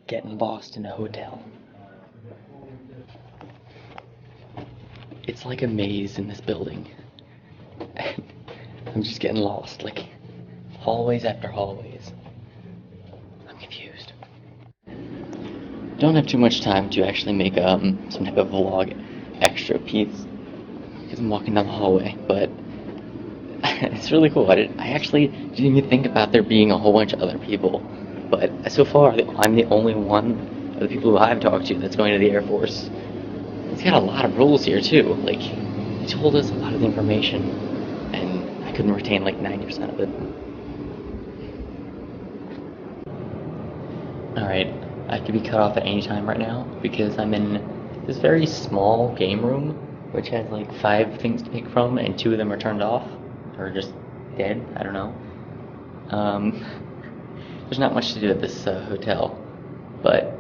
getting lost in a hotel. It's like a maze in this building. I'm just getting lost, like hallways after hallways. I'm confused. Don't have too much time to actually make some type of vlog extra piece because I'm walking down the hallway, but it's really cool. I actually didn't even think about there being a whole bunch of other people, but so far I'm the only one of the people who I've talked to that's going to the Air Force. It's got a lot of rules here too. Like, he told us a lot of the information, and I couldn't retain like 90% of it. Alright, I could be cut off at any time right now because I'm in this very small game room, which has like 5 things to pick from, and 2 of them are turned off, or just dead, I don't know. There's not much to do at this hotel, but,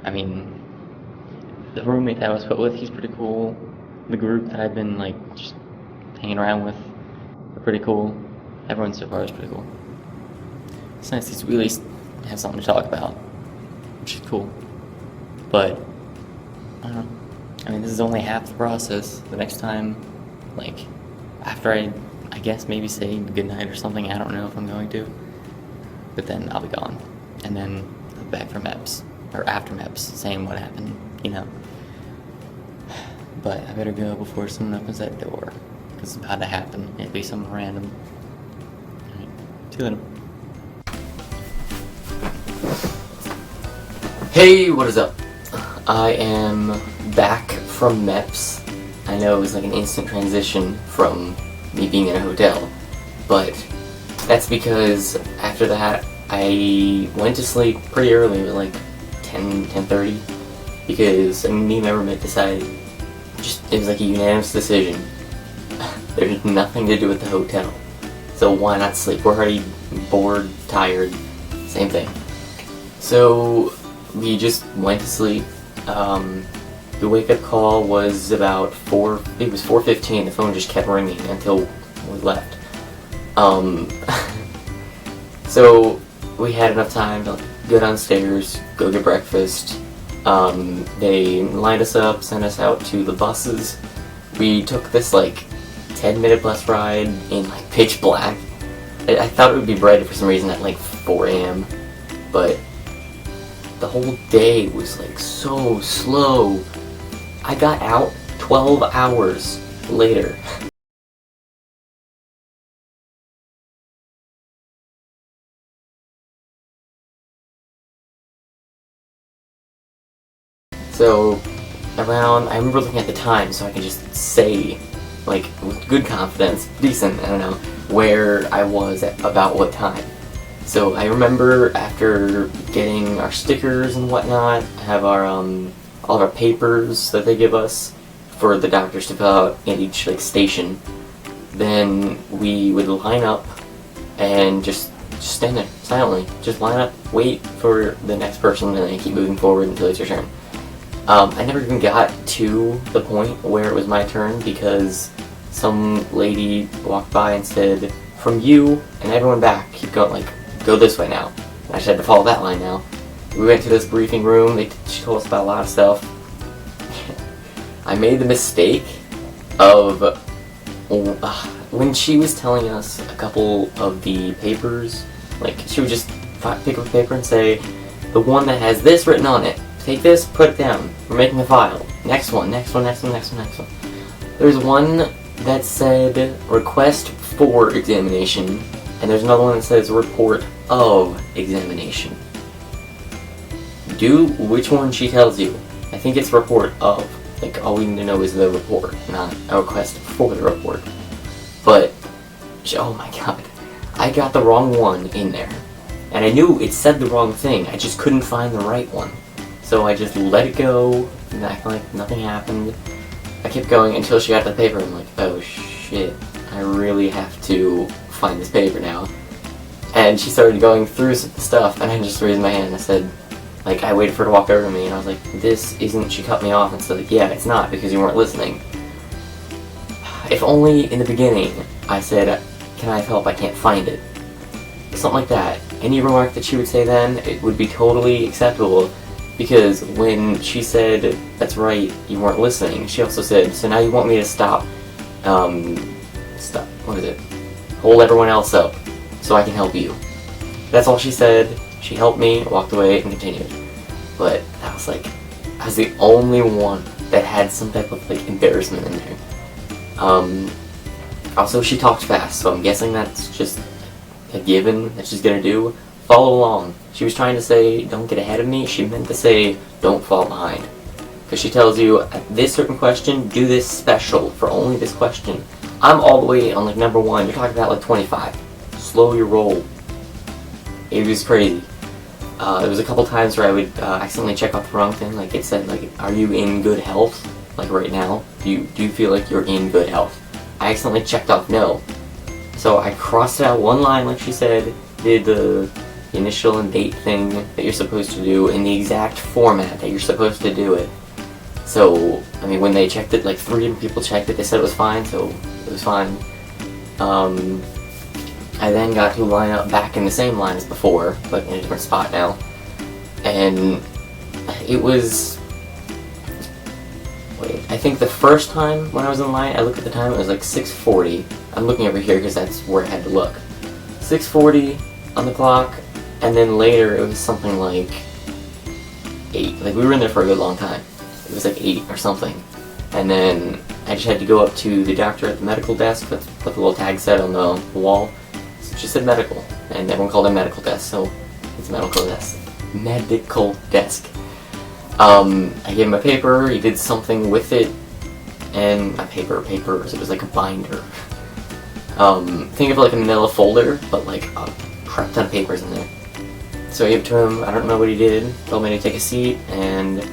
I mean, the roommate that I was put with, he's pretty cool. The group that I've been, like, just hanging around with are pretty cool. Everyone so far is pretty cool. It's nice to really have something to talk about, which is cool. But, I don't know. I mean, this is only half the process. The next time, like, after I guess maybe say goodnight or something, I don't know if I'm going to. But then I'll be gone. And then I'll be back for MEPS. Or after MEPS, saying what happened, you know. But I better go before someone opens that door, because it's about to happen. It'll be something random. Alright, see you later. Hey, what is up? I am back from MEPS. I know it was like an instant transition from me being in a hotel, but that's because after that I went to sleep pretty early, like 10:30, because me and my roommate decided, it was like a unanimous decision. There's nothing to do at the hotel, so why not sleep? We're already bored, tired, same thing. So we just went to sleep. The wake-up call was about 4:15. The phone just kept ringing until we left. So we had enough time to go downstairs, go get breakfast. They lined us up, sent us out to the buses. We took this like 10-minute bus ride in like pitch black. I thought it would be brighter for some reason at like 4 a.m. but the whole day was like so slow. I got out 12 hours later. So, I remember looking at the time so I could just say, like, with good confidence, decent, I don't know, where I was at about what time. So I remember after getting our stickers and whatnot, have our, all of our papers that they give us for the doctors to fill out at each, like, station, then we would line up and just stand there silently. Just line up, wait for the next person, and then keep moving forward until it's your turn. I never even got to the point where it was my turn because some lady walked by and said, "From you and everyone back, keep going, like, go this way now." And I just had to follow that line now. We went to this briefing room. She told us about a lot of stuff. I made the mistake of when she was telling us a couple of the papers, like, she would just pick up a paper and say, "The one that has this written on it. Take this, put it down. We're making a file. Next one, next one, next one, next one, next one." There's one that said request for examination, and there's another one that says report of examination. Do which one she tells you. I think it's report of. Like, all we need to know is the report, not a request for the report. But, oh my god, I got the wrong one in there. And I knew it said the wrong thing, I just couldn't find the right one. So I just let it go, and act like nothing happened. I kept going until she got the paper, and I'm like, oh shit, I really have to find this paper now. And she started going through some stuff, and I just raised my hand and I said, like, I waited for her to walk over to me, and I was like, this isn't, she cut me off, and said, like, yeah, it's not, because you weren't listening. If only in the beginning I said, can I have help, I can't find it. Something like that. any remark that she would say then, it would be totally acceptable, because when she said, "That's right, you weren't listening," she also said, "So now you want me to stop, hold everyone else up, so I can help you." That's all she said. She helped me, walked away, and continued. But I was the only one that had some type of, like, embarrassment in there. Also, she talked fast, so I'm guessing that's just a given that she's gonna do. Follow along. She was trying to say, "Don't get ahead of me." She meant to say, "Don't fall behind." Because she tells you, at this certain question, do this special for only this question. I'm all the way on, like, number 1. You're talking about, like, 25. Slow your roll. It was crazy. There was a couple times where I would accidentally check off the wrong thing. Like, it said, like, "Are you in good health?" Like, right now. Do you feel like you're in good health? I accidentally checked off no. So I crossed out one line, like she said, did the initial and date thing that you're supposed to do in the exact format that you're supposed to do it. So, I mean, when they checked it, like 3 people checked it, they said it was fine, so it was fine. I then got to line up back in the same line as before, but in a different spot now. And it was... Wait, I think the first time when I was in line, I looked at the time, it was like 6:40. I'm looking over here because that's where I had to look. 6:40 on the clock, and then later it was something like 8. Like, we were in there for a good long time. It was like 8 or something. And then I just had to go up to the doctor at the medical desk, that's what the little tag said on the wall. So it just said medical, and everyone called it medical desk, so it's medical desk. Medical desk. I gave him a paper, he did something with it, and my paper, so it was like a binder. Think of it like a manila folder, but like a crap ton of papers in there. So I gave it to him, I don't know what he did, told me to take a seat, and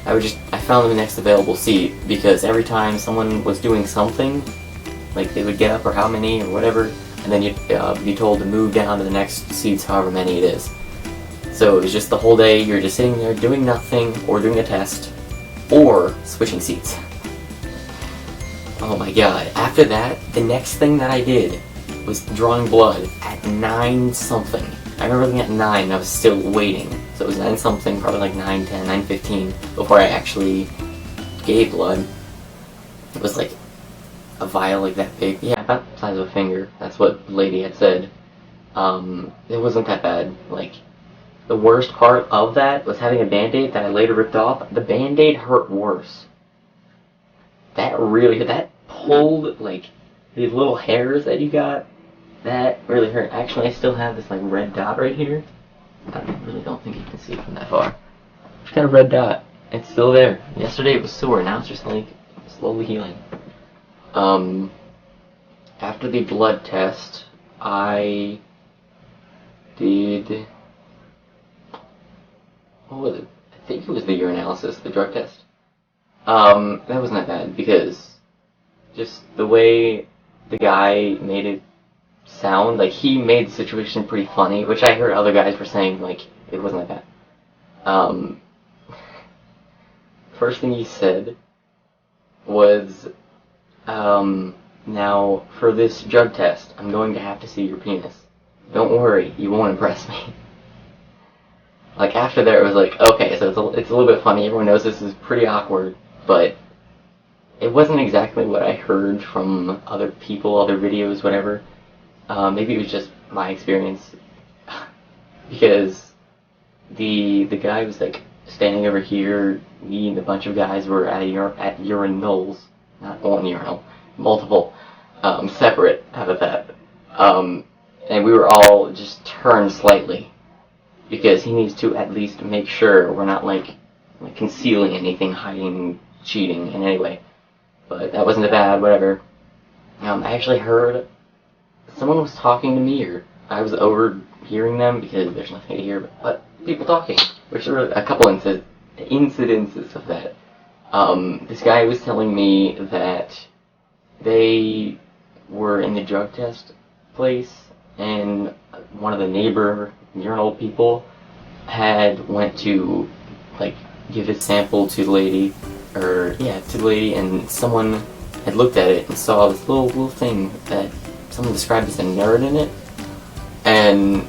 I found the next available seat, because every time someone was doing something, like they would get up or how many or whatever, and then you'd be told to move down to the next seats, however many it is. So it was just the whole day, you're just sitting there doing nothing, or doing a test, or switching seats. Oh my god. After that, the next thing that I did was drawing blood at 9 something. I remember looking at 9 and I was still waiting. So it was 9 something, probably like 9:10, 9:15, before I actually gave blood. It was like a vial like that big. Yeah, about the size of a finger. That's what the lady had said. It wasn't that bad. Like, the worst part of that was having a band-aid that I later ripped off. The band-aid hurt worse. That pulled, like, these little hairs that you got, that really hurt. Actually, I still have this, like, red dot right here. I really don't think you can see it from that far. It's got a red dot. It's still there. Yesterday it was sore, now it's just, like, slowly healing. After the blood test, I did... What was it? I think it was the urinalysis, the drug test. That wasn't that bad, because just the way the guy made it sound, like, he made the situation pretty funny, which I heard other guys were saying, like, it wasn't that bad. First thing he said was, now, for this drug test, I'm going to have to see your penis. Don't worry, you won't impress me. Like, after that, it was like, okay, so it's a little bit funny, everyone knows this is pretty awkward, but it wasn't exactly what I heard from other people, other videos, whatever. Maybe it was just my experience, because the guy was, like, standing over here, me and a bunch of guys were at urinals, not one urinal, multiple, separate, how about that, and we were all just turned slightly, because he needs to at least make sure we're not, like concealing anything, hiding, cheating in any way. But that wasn't bad, whatever. I actually heard someone was talking to me, or I was overhearing them, because there's nothing to hear but people talking, which there were a couple incidences of that. This guy was telling me that they were in the drug test place, and one of the neighbor urinal people had went to, like, give his sample to the lady, and someone had looked at it and saw this little thing that someone described as a nerd in it, and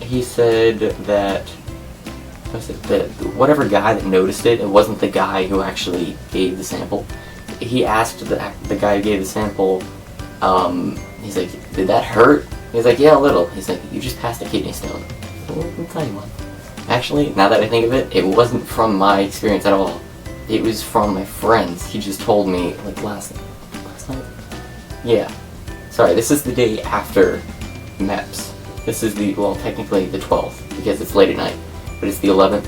he said that, what was it, that whatever guy that noticed it, it wasn't the guy who actually gave the sample. He asked the guy who gave the sample, he's like, did that hurt? He's like, yeah, a little. He's like, you just passed a kidney stone. Well, I'll tell you what. Actually, now that I think of it, it wasn't from my experience at all. It was from my friends. He just told me, like, last night? Yeah. Sorry, this is the day after MEPS. This is well, technically the 12th, because it's late at night. But it's the 11th.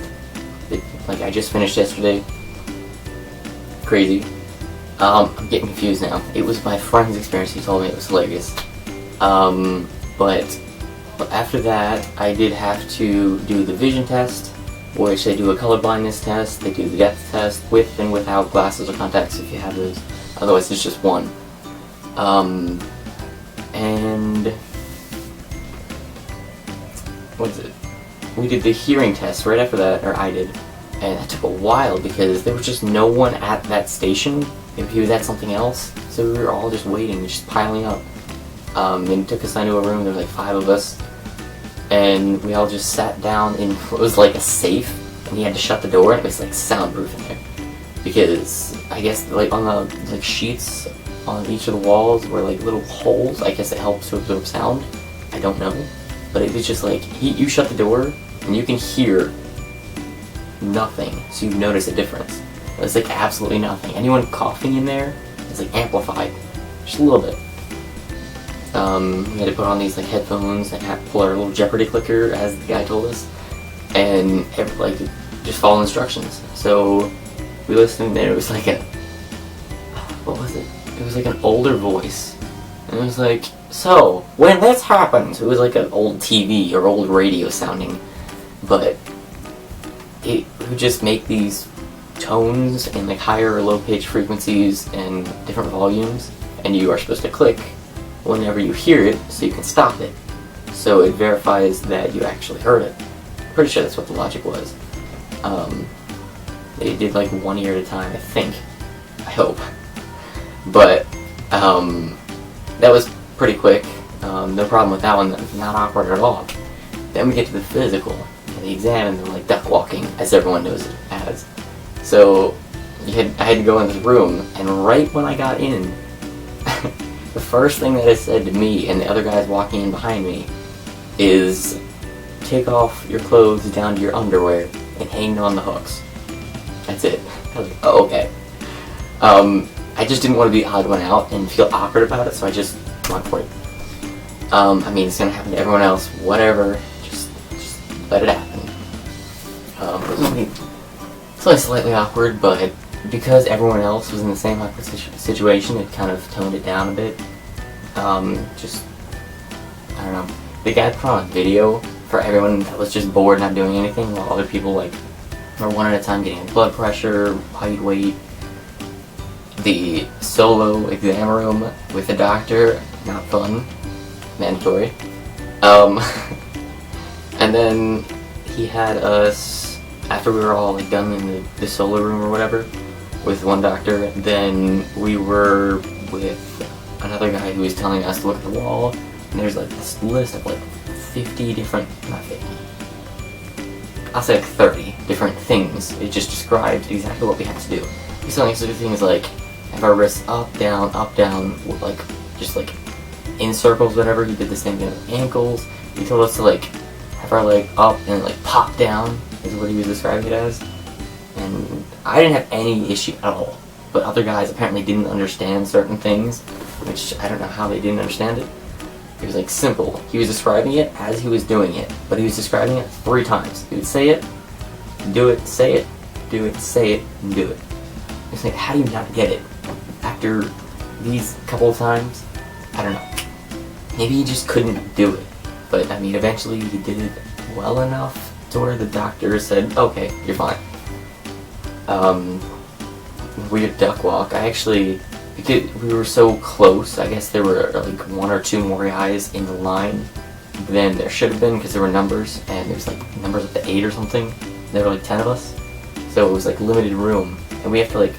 Like, I just finished yesterday. Crazy. I'm getting confused now. It was my friend's experience. He told me it was hilarious. But after that, I did have to do the vision test, which they do a color blindness test, they do the depth test with and without glasses or contacts if you have those. Otherwise, it's just one. And what is it? We did the hearing test right after that, or I did, and that took a while because there was just no one at that station. Maybe he was at something else, so we were all just waiting, just piling up. Then he took us into a room. There were like 5 of us, and we all just sat down in what was like a safe, and he had to shut the door, and it was like soundproof in there because I guess like on the like sheets on each of the walls were like little holes. I guess it helps to absorb sound. I don't know, but it was just like you shut the door and you can hear nothing, so you notice a difference. It's like absolutely nothing. Anyone coughing in there is like amplified, just a little bit. We had to put on these like headphones and pull our little Jeopardy clicker, as the guy told us, and like just follow instructions. So we listened, and it was like what was it? It was like an older voice, and it was like, so when this happens, it was like an old TV or old radio sounding, but it would just make these tones in like higher or low pitch frequencies and different volumes, and you are supposed to click whenever you hear it so you can stop it, so it verifies that you actually heard it. Pretty sure that's what the logic was. They did like 1 ear at a time, I think. I hope. But that was pretty quick. No problem with that one. Not awkward at all. Then we get to the physical and the exam, and they're like duck walking, as everyone knows it as. So I had to go into the room, and right when I got in, the first thing that is said to me and the other guys walking in behind me is, take off your clothes down to your underwear and hang on the hooks. That's it. I was like, oh, okay. I just didn't want to be the odd one out and feel awkward about it, so I just went for it. I mean, it's gonna happen to everyone else, whatever, just let it happen. It's only slightly awkward, but because everyone else was in the same awkward situation, it kind of toned it down a bit. I don't know. The guy put on a video for everyone that was just bored, not doing anything, while other people like were one at a time getting blood pressure, height, weight. The solo exam room with the doctor, not fun, mandatory. And then he had us, after we were all like done in the solo room or whatever, with one doctor, then we were with another guy who was telling us to look at the wall, and there's like this list of like 50 different, not 50, I'll say like 30 different things. It just described exactly what we had to do. He's telling us to do things like have our wrists up, down, like just like in circles, whatever. He did the same thing with ankles. He told us to like have our leg up and like pop down, is what he was describing it as. And I didn't have any issue at all, but other guys apparently didn't understand certain things, which I don't know how they didn't understand it. It was like simple. He was describing it as he was doing it, but he was describing it 3 times. He would say it, do it, say it, do it, say it, and do it. It's like, how do you not get it after these couple of times? I don't know. Maybe he just couldn't do it, but I mean, eventually he did it well enough to where the doctor said, okay, you're fine. Weird duck walk. I actually, because we were so close, I guess there were like 1 or 2 more guys in the line than there should have been, because there were numbers, and there's like numbers up to 8 or something. There were like 10 of us, so it was like limited room, and we have to like,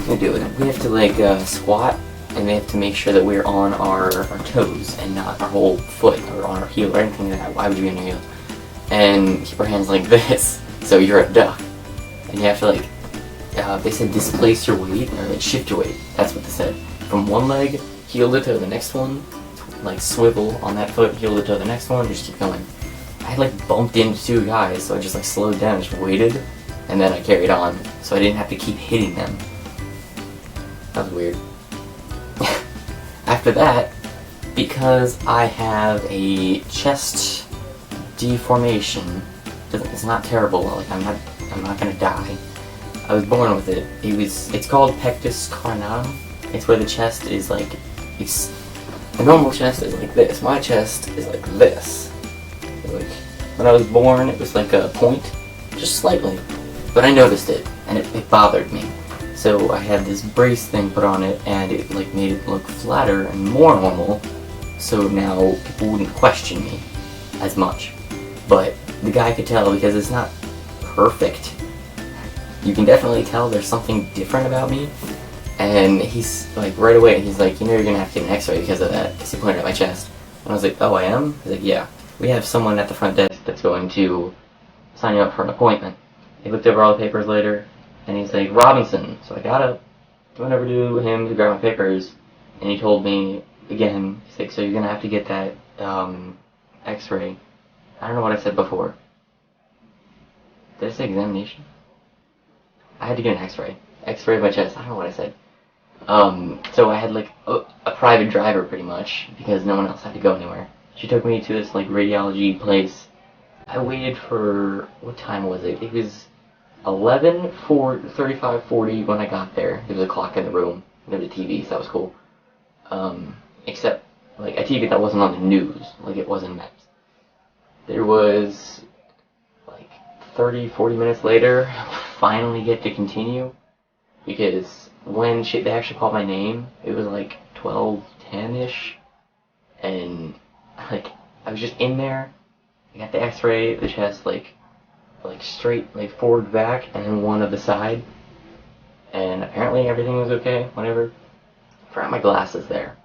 we have to like squat and they have to make sure that we're on our toes and not our whole foot or on our heel or anything like that. Why would you be on your heel? And keep our hands like this, so you're a duck. And you have to like, they said displace your weight, or like shift your weight, that's what they said. From one leg, heel to toe, the next one, like swivel on that foot, heel to toe, the next one, just keep going. I had like bumped into two guys, so I just like slowed down, just waited, and then I carried on, so I didn't have to keep hitting them. That was weird. After that, because I have a chest deformation, it's not terrible, like I'm not gonna die. I was born with it. It's called pectus carinatum. It's where the chest is like, the normal chest is like this. My chest is like this. Like, when I was born, it was like a point, just slightly. But I noticed it, and it bothered me. So I had this brace thing put on it, and it like made it look flatter and more normal. So now people wouldn't question me as much. But the guy could tell because it's not perfect. You can definitely tell there's something different about me. And he's like, right away, he's like, you know you're gonna have to get an x-ray because of that. Because he pointed at my chest. And I was like, oh, I am? He's like, yeah. We have someone at the front desk that's going to sign you up for an appointment. He looked over all the papers later, and he's like, Robinson. So I got up, went over to him to grab my papers, and he told me, again, he's like, so you're gonna have to get that, x-ray. I don't know what I said before. Did I say examination? I had to get an x-ray. X-ray of my chest. I don't know what I said. So I had like a private driver pretty much, because no one else had to go anywhere. She took me to this like radiology place. I waited for, what time was it? It was 35:40 when I got there. There was a clock in the room. There was a TV, so that was cool. Except like a TV that wasn't on the news, like it was in MEPS. There was like 30-40 minutes later, finally get to continue, because when they actually called my name, it was like 12:10ish, and like I was just in there. I got the x-ray, the chest, like straight, like forward, back, and then one of the side, and apparently everything was okay, whatever. I forgot my glasses there.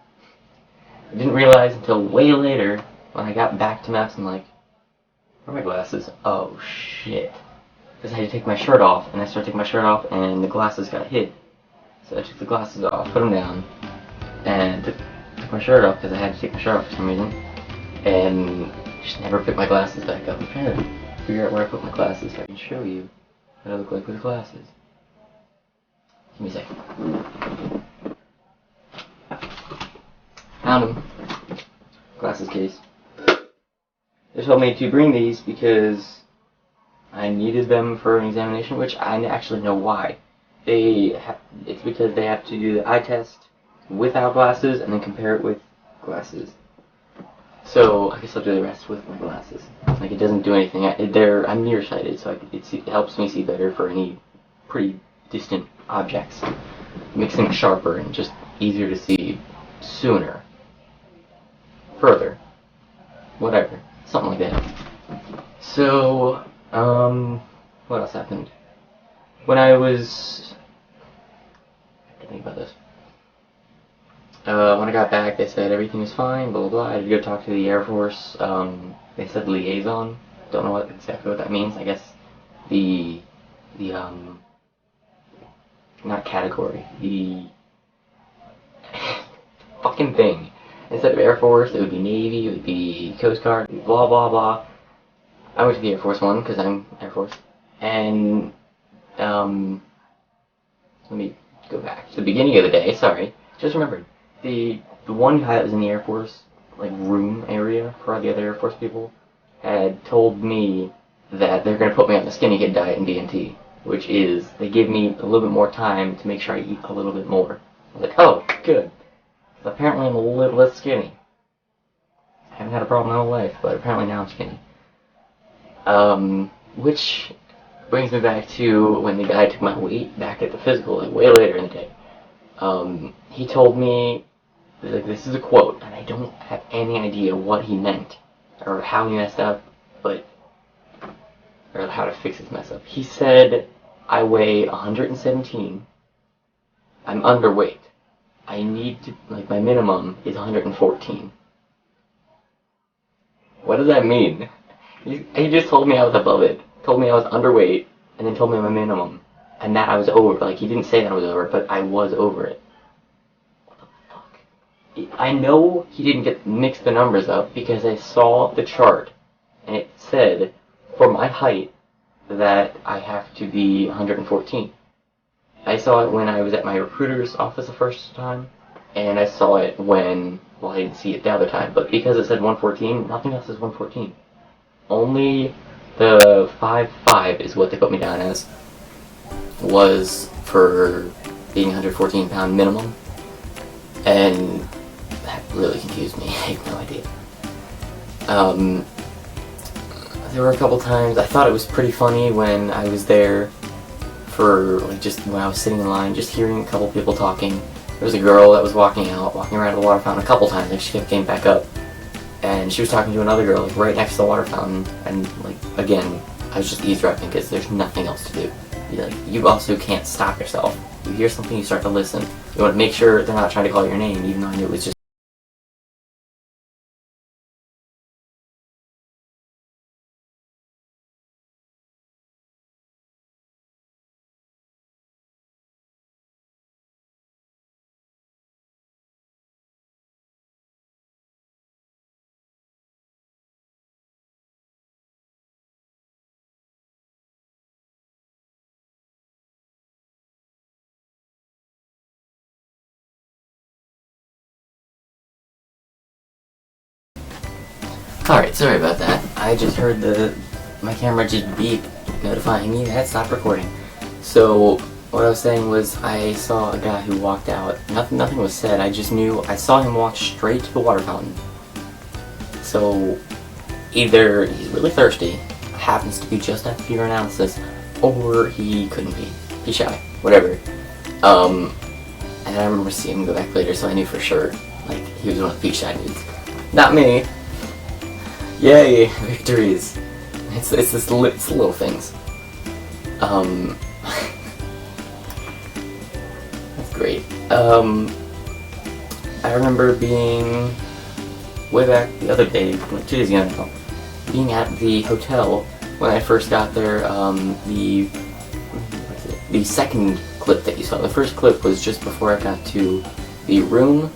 I didn't realize until way later, when I got back to MEPS, I'm like, where are my glasses? Oh shit. Because I had to take my shirt off, and I started taking my shirt off, and the glasses got hit. So I took the glasses off, put them down, and took my shirt off, because I had to take my shirt off for some reason, and just never put my glasses back up. I'm trying to figure out where I put my glasses so I can show you what I look like with glasses. Give me a second. Found them. Glasses case. They told me to bring these because I needed them for an examination, which I actually know why. It's because they have to do the eye test without glasses and then compare it with glasses. So I guess I'll do the rest with my glasses. Like, it doesn't do anything. I'm nearsighted, so it helps me see better for any pretty distant objects. It makes things sharper and just easier to see sooner. Further. Whatever. Something like that. So, what else happened? When I was... I have to think about this. When I got back, they said everything was fine, blah blah blah. I had to go talk to the Air Force. They said liaison. Don't know exactly what that means. I guess the not category, the fucking thing. Instead of Air Force, it would be Navy, it would be Coast Guard, blah blah blah. I went to the Air Force one because I'm Air Force, and let me go back to the beginning of the day. Sorry, just remembered. The one guy that was in the Air Force, like, room area for the other Air Force people had told me that they're going to put me on the skinny kid diet in BNT, which is, they give me a little bit more time to make sure I eat a little bit more. I was like, oh, good. So apparently I'm a little less skinny. I haven't had a problem my whole life, but apparently now I'm skinny. Which brings me back to when the guy took my weight back at the physical, like, way later in the day. He told me, like, this is a quote, and I don't have any idea what he meant, or how he messed up, or how to fix his mess up. He said, I weigh 117, I'm underweight, I need to, like, my minimum is 114. What does that mean? He just told me I was above it, told me I was underweight, and then told me my minimum. And that I was over. Like, he didn't say that I was over, but I was over it. What the fuck? I know he didn't mix the numbers up because I saw the chart, and it said, for my height, that I have to be 114. I saw it when I was at my recruiter's office the first time, and I saw it when, well, I didn't see it the other time, but because it said 114, nothing else is 114. Only the 5'5" is what they put me down as, was for being 114 pound minimum, and that really confused me. I have no idea. There were a couple times I thought it was pretty funny when I was there for, like, just when I was sitting in line, just hearing a couple people talking. There was a girl that was walking around the water fountain a couple times, like, she kept getting back up, and she was talking to another girl, like, right next to the water fountain, and, like, again, I was just eavesdropping because there's nothing else to do. You also can't stop yourself. You hear something, you start to listen. You want to make sure they're not trying to call your name, even though I knew it was just. Alright, sorry about that. I just heard my camera just beep, notifying me that it stopped recording. So, what I was saying was, I saw a guy who walked out. Nothing was said, I just knew, I saw him walk straight to the water fountain. So, either he's really thirsty, happens to be just after urinalysis, or he couldn't be. He's shy. Whatever. And I remember seeing him go back later, so I knew for sure, like, he was one of the shy dudes. Not me. Yay, victories. It's little things. That's great. I remember being way back the other day, like 2 days ago now, being at the hotel when I first got there. The second clip that you saw. The first clip was just before I got to the room,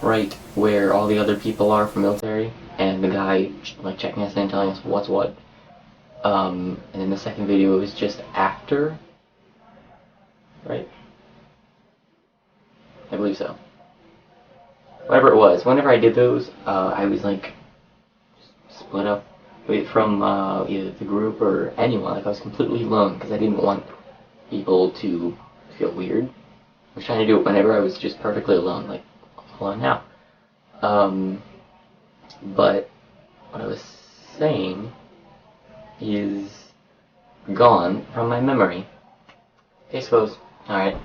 right where all the other people are from military, and the guy, like, checking us in, telling us what's what. And then the second video was just after, right? I believe so. Whatever it was, whenever I did those, I was, like, split up from either the group or anyone. Like, I was completely alone because I didn't want people to feel weird. I was trying to do it whenever I was just perfectly alone, like, alone now. But what I was saying is gone from my memory. I suppose. Alright.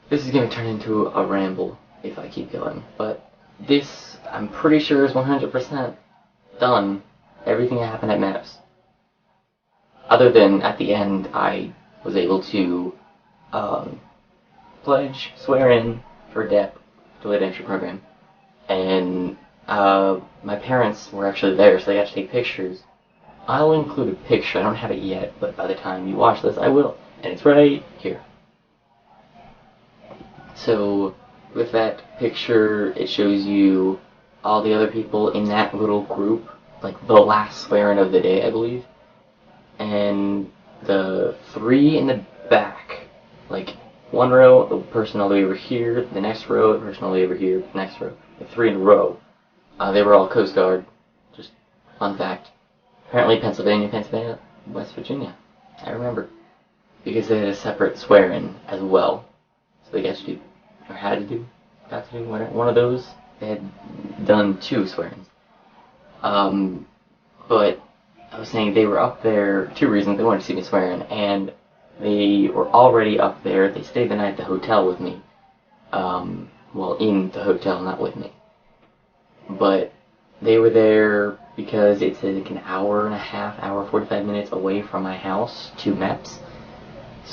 This is going to turn into a ramble if I keep going. But this, I'm pretty sure, is 100% done. Everything that happened at MEPS. Other than, at the end, I was able to swear in for DEP, Delayed Entry Program. And my parents were actually there, so they got to take pictures. I'll include a picture. I don't have it yet, but by the time you watch this, I will. And it's right here. So, with that picture, it shows you all the other people in that little group, like the last swearing of the day, I believe. And the 3 in the back, like, one row, the person all the way over here, the next row, the person all the way over here, the next row. The 3 in a row. They were all Coast Guard. Just fun fact. Apparently Pennsylvania, West Virginia. I remember. Because they had a separate swear-in as well. So they got to do, or had to do, got to do one of those. They had done 2 swear-ins. But I was saying they were up there, 2 reasons. They wanted to see me swear in, and they were already up there. They stayed the night at the hotel with me. Well, in the hotel, not with me. But they were there because it's like an hour and a half, hour 45 minutes away from my house to MEPS.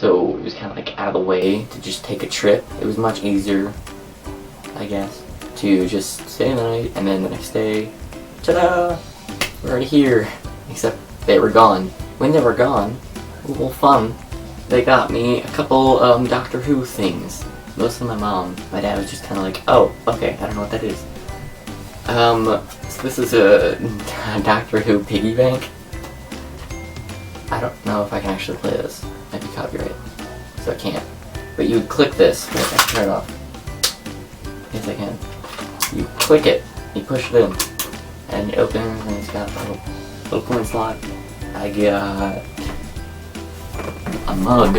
so it was kind of like out of the way to just take a trip. It was much easier, I guess, to just stay the night, and then the next day, ta-da, we're already here. Except they were gone. When they were gone, well, fun, they got me a couple Doctor Who things. Mostly my mom. My dad was just kind of like, oh, okay, I don't know what that is. So this is a Doctor Who piggy bank. I don't know if I can actually play this. Might be copyright, so I can't. But you click this. Wait, I can turn it off. Yes, I can. You click it, you push it in, and it opens, and it's got a little coin slot. I got a mug.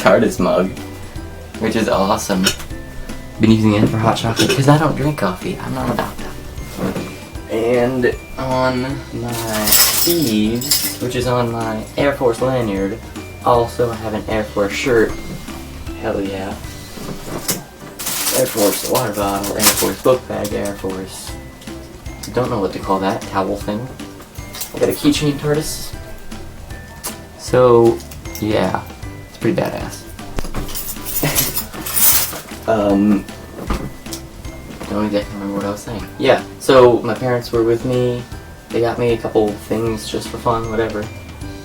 TARDIS mug, which is awesome. Been using it for hot chocolate because I don't drink coffee. I'm not a doctor. And on my sleeves, which is on my Air Force lanyard, also I have an Air Force shirt. Hell yeah. Air Force water bottle, Air Force book bag, Air Force, don't know what to call that, towel thing. I got a keychain TARDIS. So, yeah. Pretty badass. Don't exactly remember what I was saying. Yeah, so my parents were with me. They got me a couple things just for fun, whatever.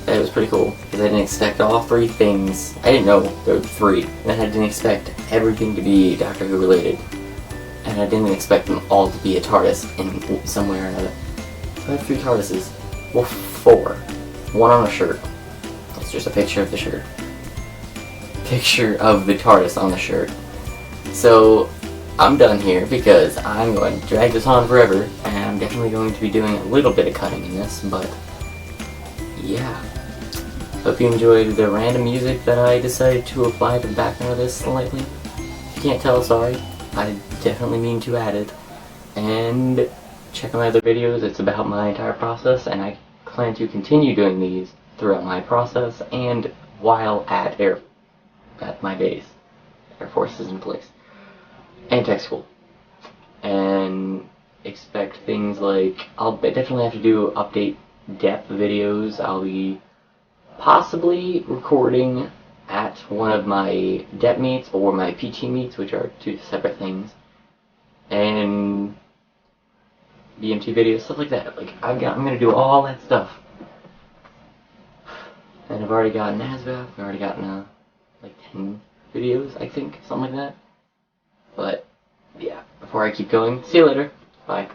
It was pretty cool because I didn't expect all 3 things. I didn't know there were 3, and I didn't expect everything to be Doctor Who related, and I didn't expect them all to be a TARDIS in some way or another. So I have 3 TARDISes. Well, 4. 1 on a shirt. It's just a picture of the shirt. Picture of the TARDIS on the shirt. So I'm done here because I'm going to drag this on forever, and I'm definitely going to be doing a little bit of cutting in this, but yeah. Hope you enjoyed the random music that I decided to apply to the background of this slightly. If you can't tell, sorry. I definitely mean to add it. And check out my other videos. It's about my entire process, and I plan to continue doing these throughout my process and while at my base. Air Force is in place. And tech school. And expect things like, I'll definitely have to do update depth videos. I'll be possibly recording at one of my depth meets or my PT meets, which are 2 separate things. And BMT videos, stuff like that. Like, I'm gonna do all that stuff. And I've already gotten ASVAB, I've already gotten like 10 videos, I think, something like that. But, yeah, before I keep going, see you later. Bye.